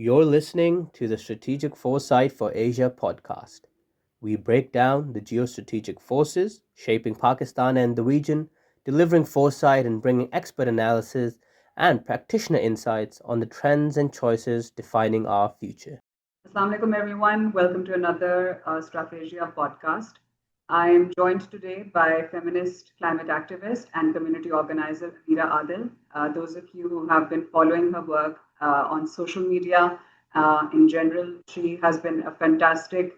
You're listening to the Strategic Foresight for Asia podcast. We break down the geostrategic forces shaping Pakistan and the region, delivering foresight and bringing expert analysis and practitioner insights on the trends and choices defining our future. Assalamu alaikum, everyone. Welcome to another StrafAsia podcast. I am joined today by feminist climate activist and community organizer Ameera Adil. Those of you who have been following her work on social media in general, she has been a fantastic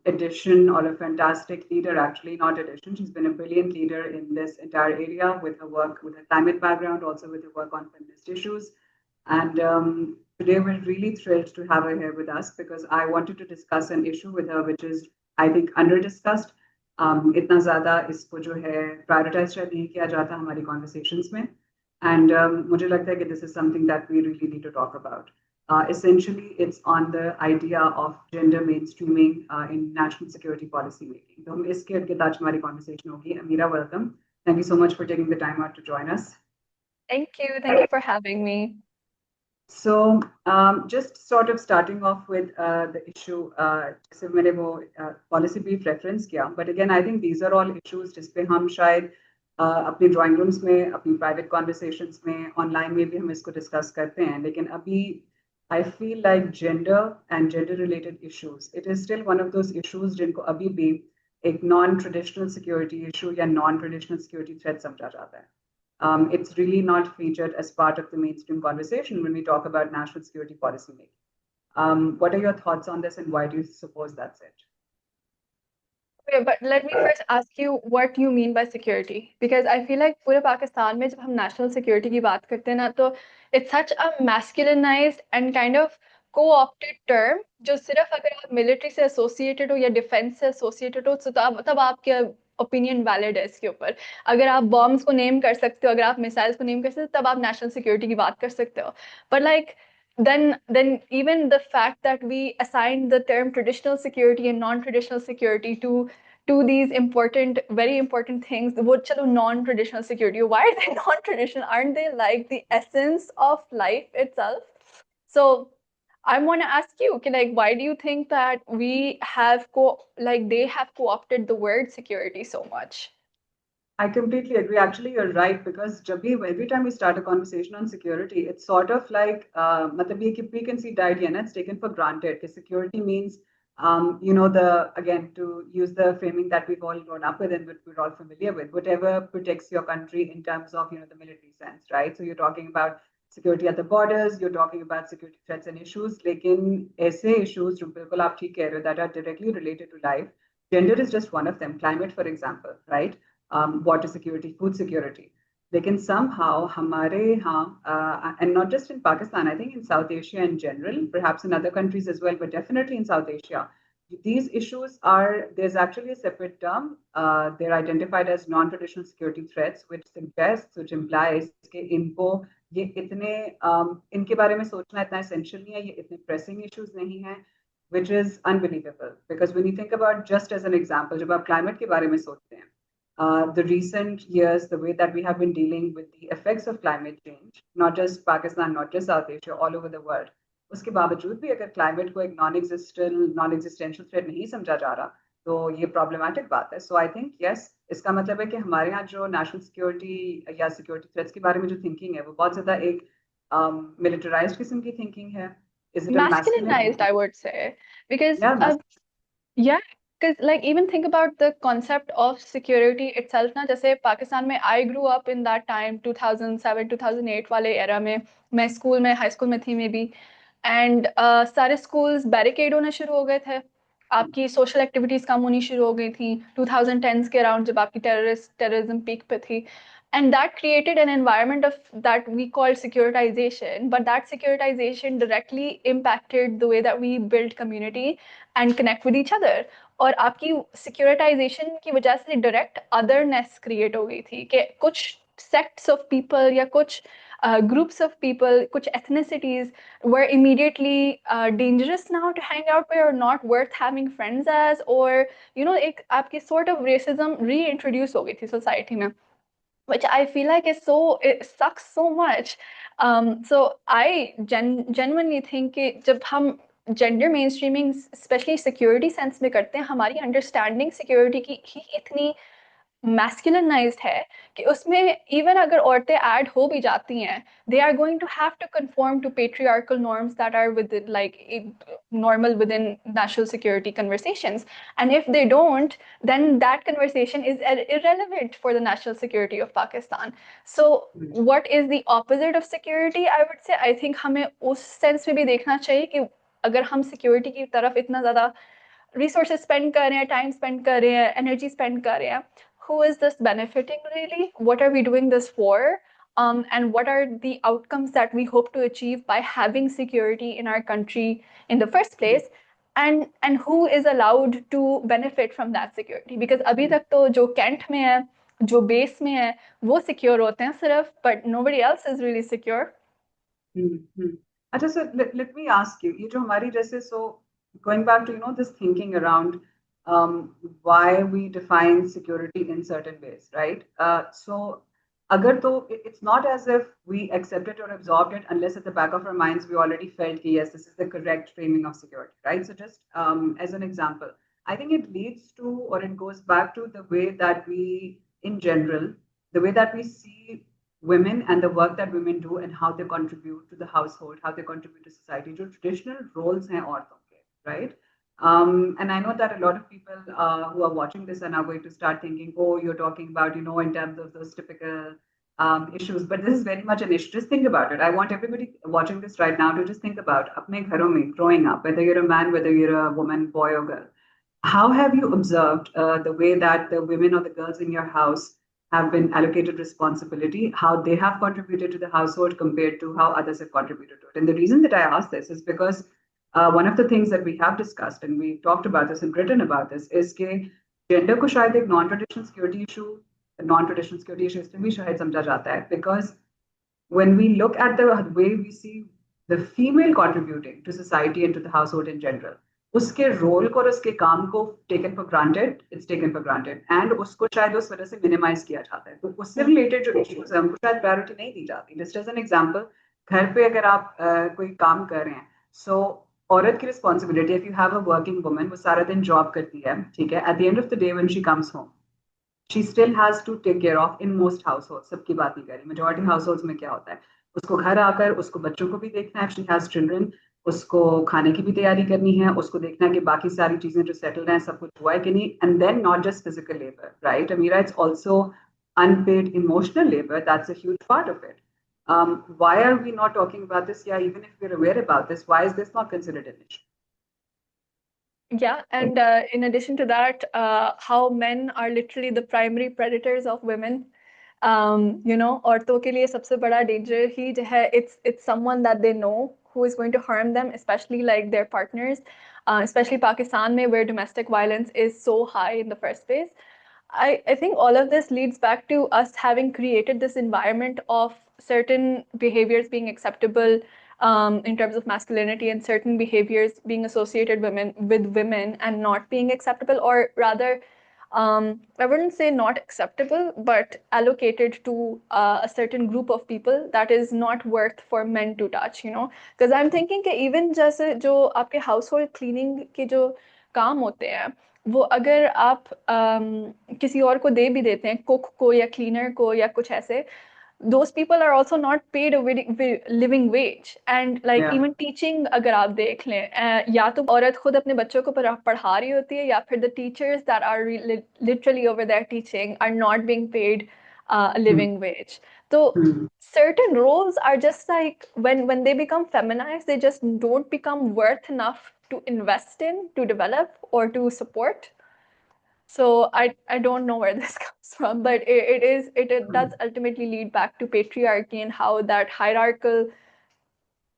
addition or a fantastic leader, actually, not addition. She's been a brilliant leader in this entire area with her work, with her climate background, also with her work on feminist issues. And today we're really thrilled to have her here with us because I wanted to discuss an issue with her, which is, I think, under discussed. इतना ज़्यादा इसको जो है prioritise शायद नहीं किया जाता हमारी कॉन्वर्सेशंस में एंड मुझे लगता है कि this is something that we really need to talk about essentially it's on the idea of gender mainstreaming in national security policy making. तो हम इसके अर्थ आज हमारी conversation होगी. Ameera, welcome. Thank you so much for taking the time out to join us. Thank you. Thank you for having me. So just sort of starting off with the issue, जैसे मैंने वो policy brief reference किया, but again I think these are all issues जिस पे हम शायद अपनी drawing rooms में, अपनी private conversations में, online में भी हम इसको discuss करते हैं, लेकिन अभी I feel like gender and gender related issues, it is still one of those issues जिनको अभी भी एक non-traditional security issue या non-traditional security threat समझा जाता है. It's really not featured as part of the mainstream conversation when we talk about national security policy making. What are your thoughts on this and why do you suppose that's it? Okay, but let me first ask you what you mean by security, because I feel like पूरे पाकिस्तान में जब हम national security की बात करते हैं ना तो it's such a masculinized and kind of co-opted term जो सिर्फ अगर आप military से associated हो या defense से associated हो तो तब आपके ओपिनियन वैलिड है इसके ऊपर. अगर आप बॉम्ब्स को नेम कर सकते हो, अगर आप मिसाइल्स को नेम कर सकते हो, तब आप नेशनल सिक्योरिटी की बात कर सकते हो. But like then even the fact that we assigned the term traditional security and non-traditional security to these important, very important things, wo chalo non-traditional security, why are they non-traditional? Aren't they like the essence of life itself? So I want to ask you, like, why do you think that they have co-opted the word security so much? I completely agree. Actually, you're right, because every time we start a conversation on security, it's sort of like matlab ye ki preconceived idea, na, it's taken for granted. That security means, to use the framing that we've all grown up with and that we're all familiar with, whatever protects your country in terms of, the military sense, right? So you're talking about security at the borders, you're talking about security threats and issues, lekin aise issues जो बिल्कुल आप ठीक कह रहे हो that are directly related to life. Gender is just one of them. Climate, for example, right? Water security, food security. Lekin somehow हमारे यहाँ, and not just in Pakistan, I think in South Asia in general, perhaps in other countries as well, but definitely in South Asia, these issues there's actually a separate term. They're identified as non-traditional security threats, which implies कि इनको ये इनके बारे में सोचना इतना essential नहीं है, ये इतने pressing issues नहीं हैं, which is unbelievable. Because when you think about, just as an example, जब आप climate के बारे में सोचते हैं, the recent years, the way that we have been dealing with the effects of climate change, not just Pakistan, not just South Asia, all over the world, उसके बावजूद भी अगर climate को एक non-existential threat नहीं समझा जा रहा, तो ये problematic बात है. So I think yes, इसका मतलब है कि हमारे यहाँ जो national security या security threats के बारे में जो thinking है, वो बहुत ज़्यादा एक militarized किस्म की thinking है. Is it a masculinized, I would say, because yeah, because like even think about the concept of security itself ना, जैसे पाकिस्तान में I grew up in that time 2007 2008 वाले era में, मैं स्कूल में हाई स्कूल में थी मे बी, एंड सारे स्कूल्स बैरिकेड होने शुरू हो गए थे, आपकी सोशल एक्टिविटीज कम होनी शुरू हो गई थी 2010s के अराउंड जब आपकी टेररिज्म पीक पे थी. And that created an environment of that we call securitization, but that securitization directly impacted the way that we build community and connect with each other. और आपकी securitization की वजह से direct otherness create हो गई थी कि कुछ sects of people या कुछ groups of people, कुछ ethnicities were immediately dangerous now to hang out with or not worth having friends as, or एक आपकी sort of racism reintroduce हो गई थी society में, which I feel like it sucks so much. So I genuinely think कि जब हम gender main streaming specially security sense में करते हैं, हमारी अंडरस्टैंडिंग सिक्योरिटी की ही इतनी मैस्कुलिनाइज्ड है कि उसमें इवन अगर औरतें ऐड हो भी जाती हैं, they are going to have to conform to patriarchal norms that are within like normal within national security conversations, and if they don't, then that conversation is irrelevant for the national security of Pakistan. So what is the opposite of security? I would say I think हमें उस sense में भी देखना चाहिए कि अगर हम security की तरफ इतना ज़्यादा resources spend कर रहे हैं, time spend कर रहे हैं, energy spend कर रहे हैं, who is this benefiting really? What are we doing this for? And what are the outcomes that we hope to achieve by having security in our country in the first place? And who is allowed to benefit from that security? Because अभी तक तो जो cantt में है, जो base में है, वो secure होते हैं सिर्फ, but nobody else is really secure. अच्छा, so let me ask you, ये जो हमारी जैसे, so going back to this thinking around why we define security in certain ways, right? So agar to, it's not as if we accept it or absorbed it unless at the back of our minds we already felt yes, this is the correct framing of security, right? So just as an example, I think it leads to, or it goes back to the way that we, in general, the way that we see women and the work that women do and how they contribute to the household, how they contribute to society, जो traditional roles हैं औरतों के, right? And I know that a lot of people who are watching this are now going to start thinking, oh, you're talking about, in terms of those typical issues, but this is very much an issue. Just think about it. I want everybody watching this right now to just think about अपने घरों में, growing up, whether you're a man, whether you're a woman, boy or girl. How have you observed the way that the women or the girls in your house have been allocated responsibility, how they have contributed to the household compared to how others have contributed to it? And the reason that I ask this is because one of the things that we have discussed, and we talked about this and written about this, is कि gender को शायद एक non-traditional security issue, इसमें भी शायद समझा जाता है, because when we look at the way we see the female contributing to society and to the household in general, उसके रोल को और उसके काम को taken for granted, it's taken for granted, and उसको शायद उस वजह से minimize किया जाता है, तो उससे related जो issues है उनको शायद priority नहीं दी जाती. Just as an example, घर पे अगर आप कोई काम कर रहे हैं, so औरत की responsibility, if you have a working woman, वो सारा दिन job करती है, ठीक है, at the end of the day when she comes home, she still has to take care of, in most households, सबकी बात नहीं करी, majority households में क्या होता है, उसको घर आकर उसको बच्चों को भी देखना है, if she has children, उसको खाने की भी तैयारी करनी है, उसको देखना है कि बाकी सारी चीजें जो सेटल्ड हैं सब कुछ हुआ है कि नहीं, and then not just physical labor, right, Ameera, it's also unpaid emotional labor. That's a huge part of it. Why are we not talking about this? Yeah, even if we're aware about this, why is this not considered an issue? Yeah, and in addition to that, how men are literally the primary predators of women. औरतों के लिए सबसे बड़ा danger ही जो है, it's someone that they know who is going to harm them, especially like their partners, especially Pakistan में, where domestic violence is so high in the first place. I think all of this leads back to us having created this environment of certain behaviors being acceptable in terms of masculinity, and certain behaviors being associated with women and not being acceptable, or rather, I wouldn't say not acceptable, but allocated to a certain group of people that is not worth for men to touch, because I'm thinking that even जैसे जो आपके household cleaning के जो काम होते हैं, वो अगर आप किसी और को दे भी देते हैं, कुक को या क्लीनर को या कुछ ऐसे, those people are also not paid a living wage. And like even teaching अगर आप देख लें, या तो औरत खुद अपने बच्चों को पढ़ा रही होती है, या फिर the teachers that are literally over there teaching are not being paid a living wage. So certain roles are just like, when they become feminized, they just don't become worth enough to invest in, to develop, or to support. So I don't know where this comes from, but it does ultimately lead back to patriarchy and how that hierarchical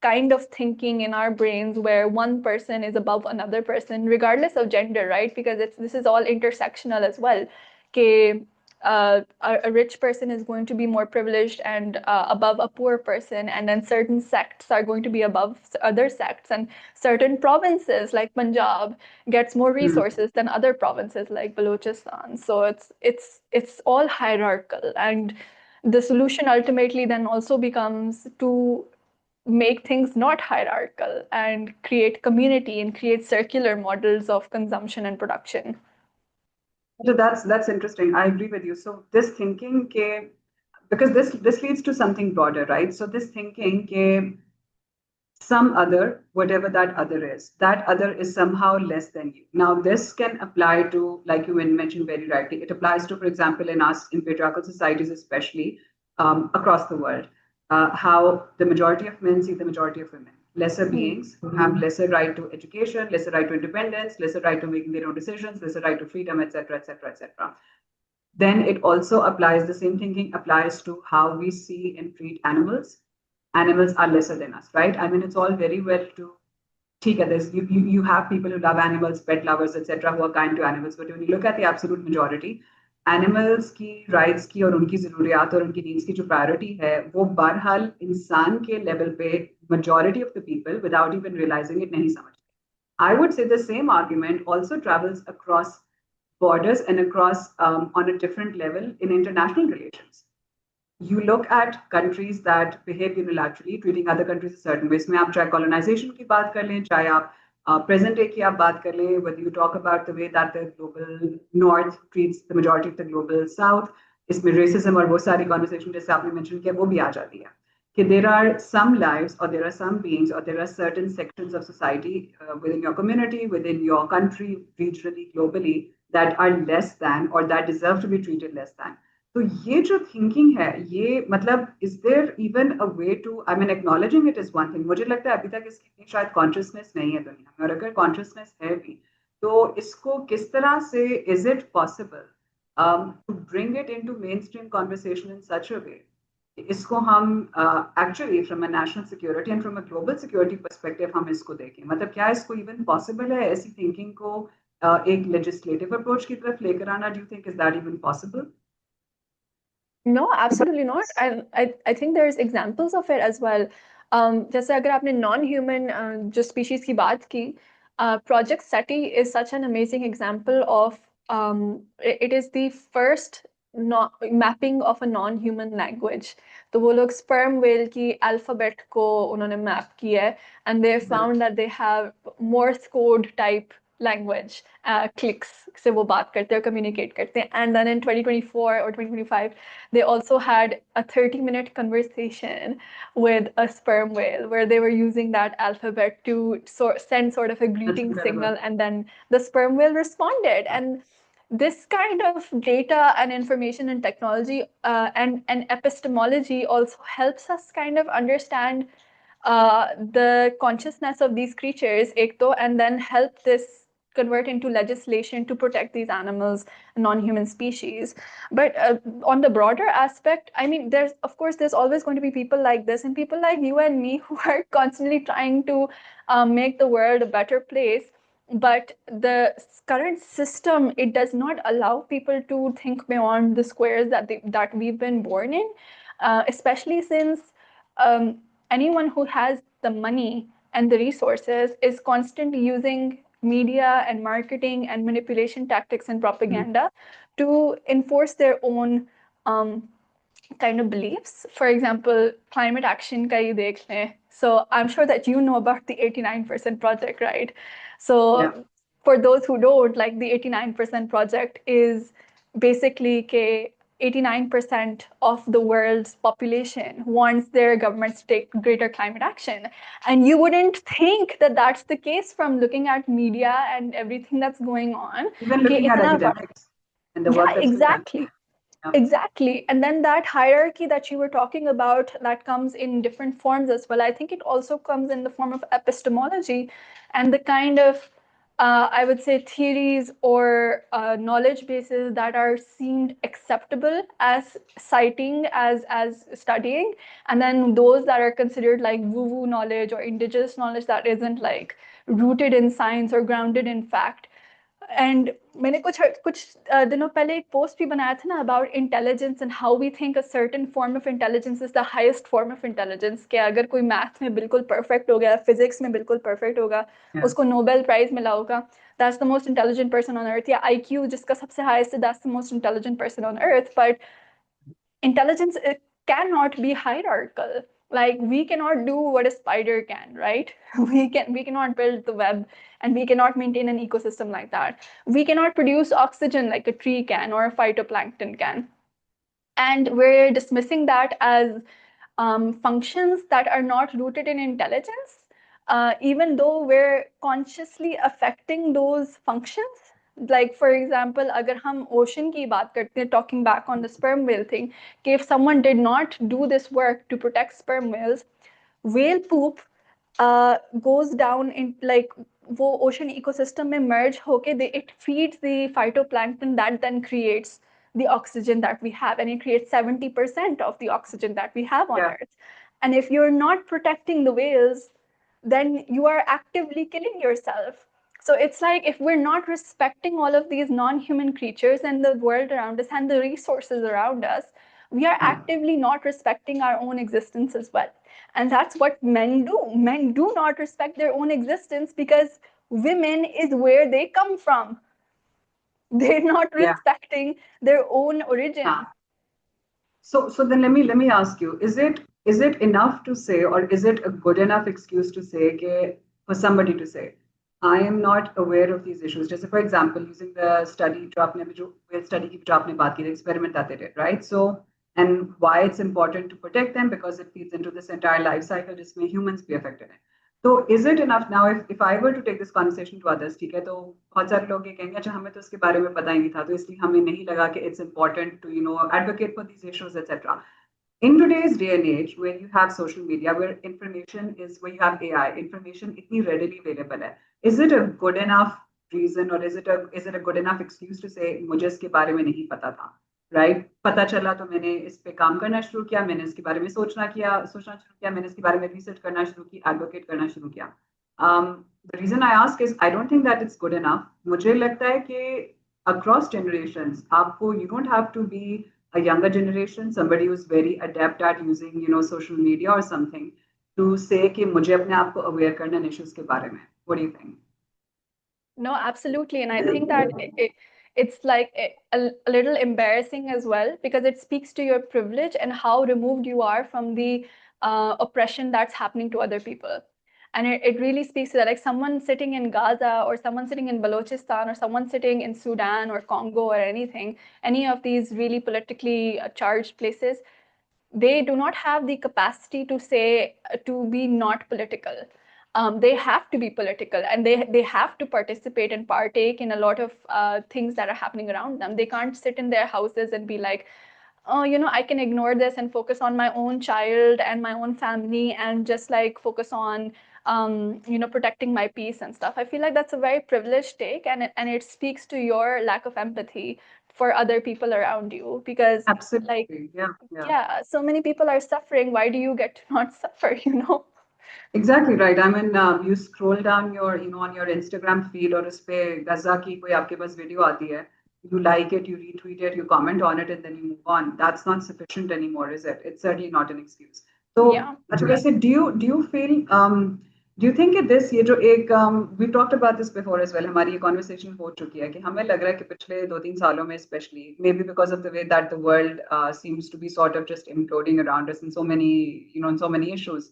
kind of thinking in our brains, where one person is above another person, regardless of gender, right? Because this is all intersectional as well. Okay, a rich person is going to be more privileged and above a poor person, and then certain sects are going to be above other sects, and certain provinces like Punjab gets more resources than other provinces like Balochistan. So it's all hierarchical, and the solution ultimately then also becomes to make things not hierarchical and create community and create circular models of consumption and production. So that's interesting. I agree with you. So this thinking because this leads to something broader, right? So this thinking some other, whatever that other is somehow less than you. Now, this can apply to, like you mentioned very rightly, it applies to, for example, in us, in patriarchal societies, especially across the world, how the majority of men see the majority of women, lesser beings who have lesser right to education, lesser right to independence, lesser right to making their own decisions, lesser right to freedom, etc., etc., etc. Then it also applies, the same thinking applies to how we see and treat animals. Animals are lesser than us, right? I mean, it's all very well to take this. You have people who love animals, pet lovers, etc., who are kind to animals. But when you look at the absolute majority, animals की rights की और उनकी ज़रूरियात और उनकी needs की जो priority है, वो बहरहाल इंसान के level पे majority of the people, without even realizing it, नहीं समझते. I would say the same argument also travels across borders and across on a different level in international relations. You look at countries that behave unilaterally, treating other countries a certain way. इसमें आप चाहे colonization की बात कर लें, चाहे आप present day की आप बात कर लें, whether you talk about the way that the global north treats the majority of the global south, इसमें racism और वो सारी conversation जैसे आपने mention किया वो भी आ जाती है. There are some lives or there are some beings or there are certain sections of society within your community, within your country, regionally, globally, that are less than or that deserve to be treated less than. तो ये जो thinking है ये मतलब is there even a way to I mean acknowledging it is one thing. मुझे लगता है अभी तक इसकी शायद कॉन्शियसनेस नहीं है दुनिया में, और अगर कॉन्शियसनेस है भी तो इसको किस तरह से is it possible to bring it into mainstream conversation in such a way. इसको हम actually from a national security and from a global security perspective हम इसको देखें. मतलब क्या इसको इवन पॉसिबल है ऐसी थिंकिंग को एक लेजिस्लेटिव अप्रोच की तरफ लेकर आना? Do you think is that even possible? No, absolutely not. I think there's examples of it as well. जैसे अगर आपने non-human जो species की बात की, Project SETI is such an amazing example of it is the first mapping of a non-human language. तो वो लोग sperm whale की alphabet को उन्होंने map किया है, and they found that they have Morse code type language, clicks से वो बात करते हैं, communicate करते हैं. And then in 2024 or 2025, they also had a 30-minute conversation with a sperm whale where they were using that alphabet to send sort of a greeting signal, and then the sperm whale responded. And this kind of data and information and technology and epistemology also helps us kind of understand the consciousness of these creatures, and then help this convert into legislation to protect these animals, non-human species. But on the broader aspect, I mean, there's always going to be people like this and people like you and me who are constantly trying to make the world a better place. But the current system, it does not allow people to think beyond the squares that we've been born in, especially since anyone who has the money and the resources is constantly using media and marketing and manipulation tactics and propaganda to enforce their own kind of beliefs. For example, climate action ka hi dekh lein. So I'm sure that you know about the 89% project, right? So for those who don't, like the 89% project is basically 89% of the world's population wants their governments to take greater climate action. And you wouldn't think that that's the case from looking at media and everything that's going on. Even looking at academics and the work that's exactly. Yeah. Exactly. And then that hierarchy that you were talking about, that comes in different forms as well. I think it also comes in the form of epistemology and the kind of I would say theories or knowledge bases that are seemed acceptable as citing, as studying, and then those that are considered like woo-woo knowledge or indigenous knowledge that isn't like rooted in science or grounded in fact. And मैंने कुछ दिनों पहले एक post भी बनाया था ना about intelligence and how we think a certain form of intelligence is the highest form of intelligence. कि अगर कोई मैथ में बिल्कुल perfect हो गया, फिजिक्स में बिल्कुल perfect होगा, उसको नोबेल प्राइज मिला होगा, that's the most intelligent person on earth. या IQ जिसका सबसे highest है, that's the most intelligent person on earth. But intelligence cannot be hierarchical. Like we cannot do what a spider can, right? We cannot build the web, and we cannot maintain an ecosystem like that. We cannot produce oxygen like a tree can or a phytoplankton can. And we're dismissing that as functions that are not rooted in intelligence, even though we're consciously affecting those functions. Like for example, agar hum ocean ki baat karte hain, talking back on the sperm whale thing, if someone did not do this work to protect sperm whales, whale poop goes down in like वो ocean ecosystem में merge होके it feeds the phytoplankton that then creates the oxygen that we have, and it creates 70% of the oxygen that we have on Earth. And if you're not protecting the whales, then you are actively killing yourself. So it's like if we're not respecting all of these non-human creatures and the world around us and the resources around us, we are actively not respecting our own existence as well. And that's what men do. Men do not respect their own existence because women is where they come from. They're not respecting their own origin. So then let me ask you, is it enough to say, or is it a good enough excuse to say for somebody to say, I am not aware of these issues? Just for example, using the study the experiment that they did, right? So, and why it's important to protect them, because it feeds into this entire life cycle, just may humans be affected. So is it enough now if I were to take this conversation to others, ठीक है, तो बहुत सारे लोग ये कहेंगे अच्छा हमें तो इसके बारे में पता ही नहीं था, तो इसलिए हमें नहीं लगा कि it's important to advocate for these issues, etc. In today's day and age, where you have social media, where where you have AI, information itni readily available hai, is it a good enough reason, or is it a good enough excuse to say मुझे इसके बारे में नहीं पता था, right? पता चला तो मैंने इस पे काम करना शुरू किया, मैंने इसके बारे में सोचना शुरू किया, मैंने इसके बारे में रिसर्च करना शुरू की, एडवोकेट करना शुरू किया. The reason I ask is I don't think that it's good enough. मुझे लगता है कि across generations, you don't have to be a younger generation, somebody who's very adept at using social media or something, to say कि मुझे अपने आप को aware करना issues के बारे में. What do you think? No, absolutely. And I think that it's like a little embarrassing as well, because it speaks to your privilege and how removed you are from the oppression that's happening to other people. And it really speaks to that. Like someone sitting in Gaza, or someone sitting in Balochistan, or someone sitting in Sudan or Congo or anything, any of these really politically charged places, they do not have the capacity to say, to be not political. They have to be political, and they have to participate and partake in a lot of things that are happening around them. They can't sit in their houses and be like, oh, I can ignore this and focus on my own child and my own family and just like focus on protecting my peace and stuff. I feel like that's a very privileged take, and it speaks to your lack of empathy for other people around you, because absolutely, yeah, so many people are suffering. Why do you get to not suffer? Exactly right. I mean, you scroll down on your Instagram feed, or उस पे Gaza की कोई आपके पास video आती है, you like it, you retweet it, you comment on it, and then you move on. That's not sufficient anymore, is it? It's certainly not an excuse. So, do you feel do you think this ये जो एक we talked about this before as well, हमारी ये conversation हो चुकी है कि हमें लग रहा है कि पिछले 2-3 सालों में especially, maybe because of the way that the world seems to be sort of just imploding around us in so many in so many issues,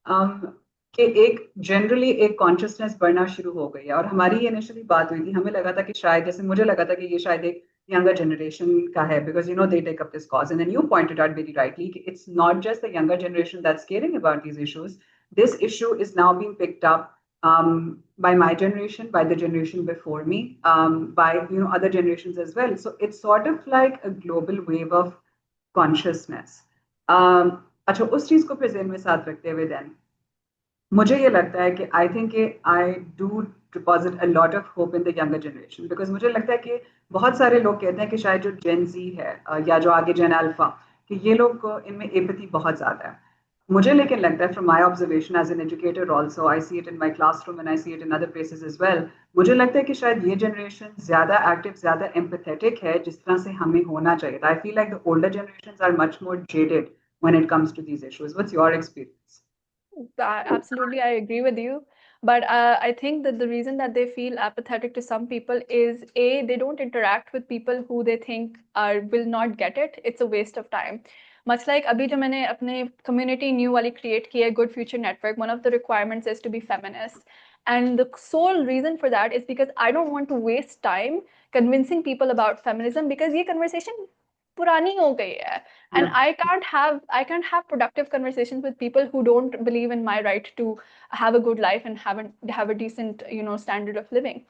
कि एक जनरली एक कॉन्शियसनेस बढ़ना शुरू हो गई है. और हमारी इनिशियली बात हुई थी, हमें लगा था कि शायद, जैसे मुझे लगा था कि ये शायद एक younger generation का है, because they take up this cause, and then you pointed out very rightly it's not just the younger generation that's caring about these issues. This issue is now being picked up by my generation, by the generation before me, by other generations as well. So it's sort of like a global wave of consciousness. अच्छा, उस चीज को present में साथ रखते हुए then मुझे ये लगता है कि I think I do deposit a lot of hope in the younger generation, because मुझे लगता है कि बहुत सारे लोग कहते हैं कि शायद जो Gen Z है या जो आगे Gen Alpha, कि ये लोग को इनमें empathy बहुत ज़्यादा है. मुझे लेकिन लगता है, from my observation as an educator also, I see it in my classroom and I see it in other places as well, मुझे लगता है कि शायद ये generation ज़्यादा active, ज़्यादा empathetic है जिस तरह से हमें होना चाहिए. I feel like the older generations are much more jaded when it comes to these issues. What's your experience? Absolutely, I agree with you. But I think that the reason that they feel apathetic to some people is they don't interact with people who they think will not get it. It's a waste of time. Much like अभी जो मैंने अपने community new वाली create की है Good Future Network, one of the requirements is to be feminist. And the sole reason for that is because I don't want to waste time convincing people about feminism, because ये conversation पुरानी हो गई है. And I can't have productive conversations with people who don't believe in my right to have a good life and have a decent standard of living.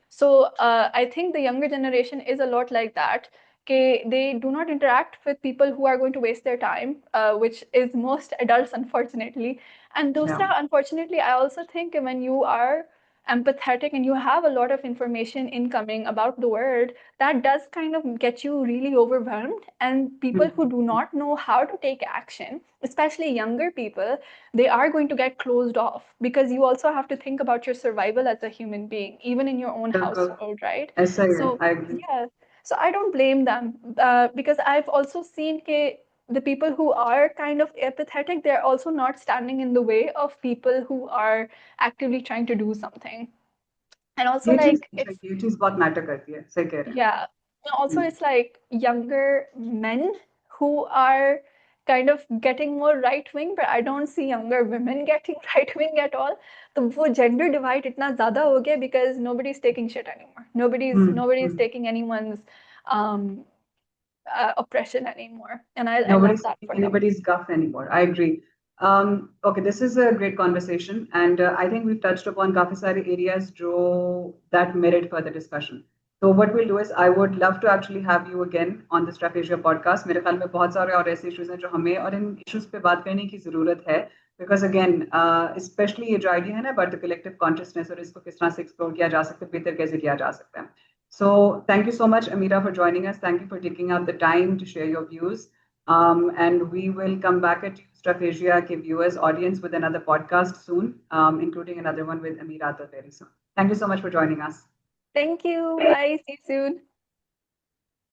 So I think the younger generation is a lot like that. They do not interact with people who are going to waste their time, which is most adults, unfortunately. And dusra, unfortunately, I also think when you are empathetic and you have a lot of information incoming about the world, that does kind of get you really overwhelmed. And people who do not know how to take action, especially younger people, they are going to get closed off, because you also have to think about your survival as a human being, even in your own household, right? So yeah, so I don't blame them, because I've also seen the people who are kind of apathetic, they're also not standing in the way of people who are actively trying to do something. And also like it's बहुत matter करती है, सही कह रहे हैं. Yeah. Also, it's like younger men who are kind of getting more right wing, but I don't see younger women getting right wing at all. So वो gender divide इतना ज़्यादा हो गया because nobody's taking shit anymore. Nobody's taking anyone's oppression anymore, and I love that for them. Anybody's guff anymore. I agree. Okay, this is a great conversation, and I think we've touched upon काफी सारे areas that merit further discussion. So what we'll do is I would love to actually have you again on the StrafAsia podcast. मेरे ख्याल में बहुत सारे और ऐसे issues हैं जो हमें और इन issues पे बात करने की ज़रूरत है, because again, especially ये जो idea है ना about the collective consciousness और इसको किस तरह से explore किया जा सकता है, बेहतर कैसे किया जा सकता है. So thank you so much, Ameera, for joining us. Thank you for taking out the time to share your views. And we will come back at StrafAsia viewers audience with another podcast soon, including another one with Ameera Adil very soon. Thank you so much for joining us. Thank you. Bye. See you soon.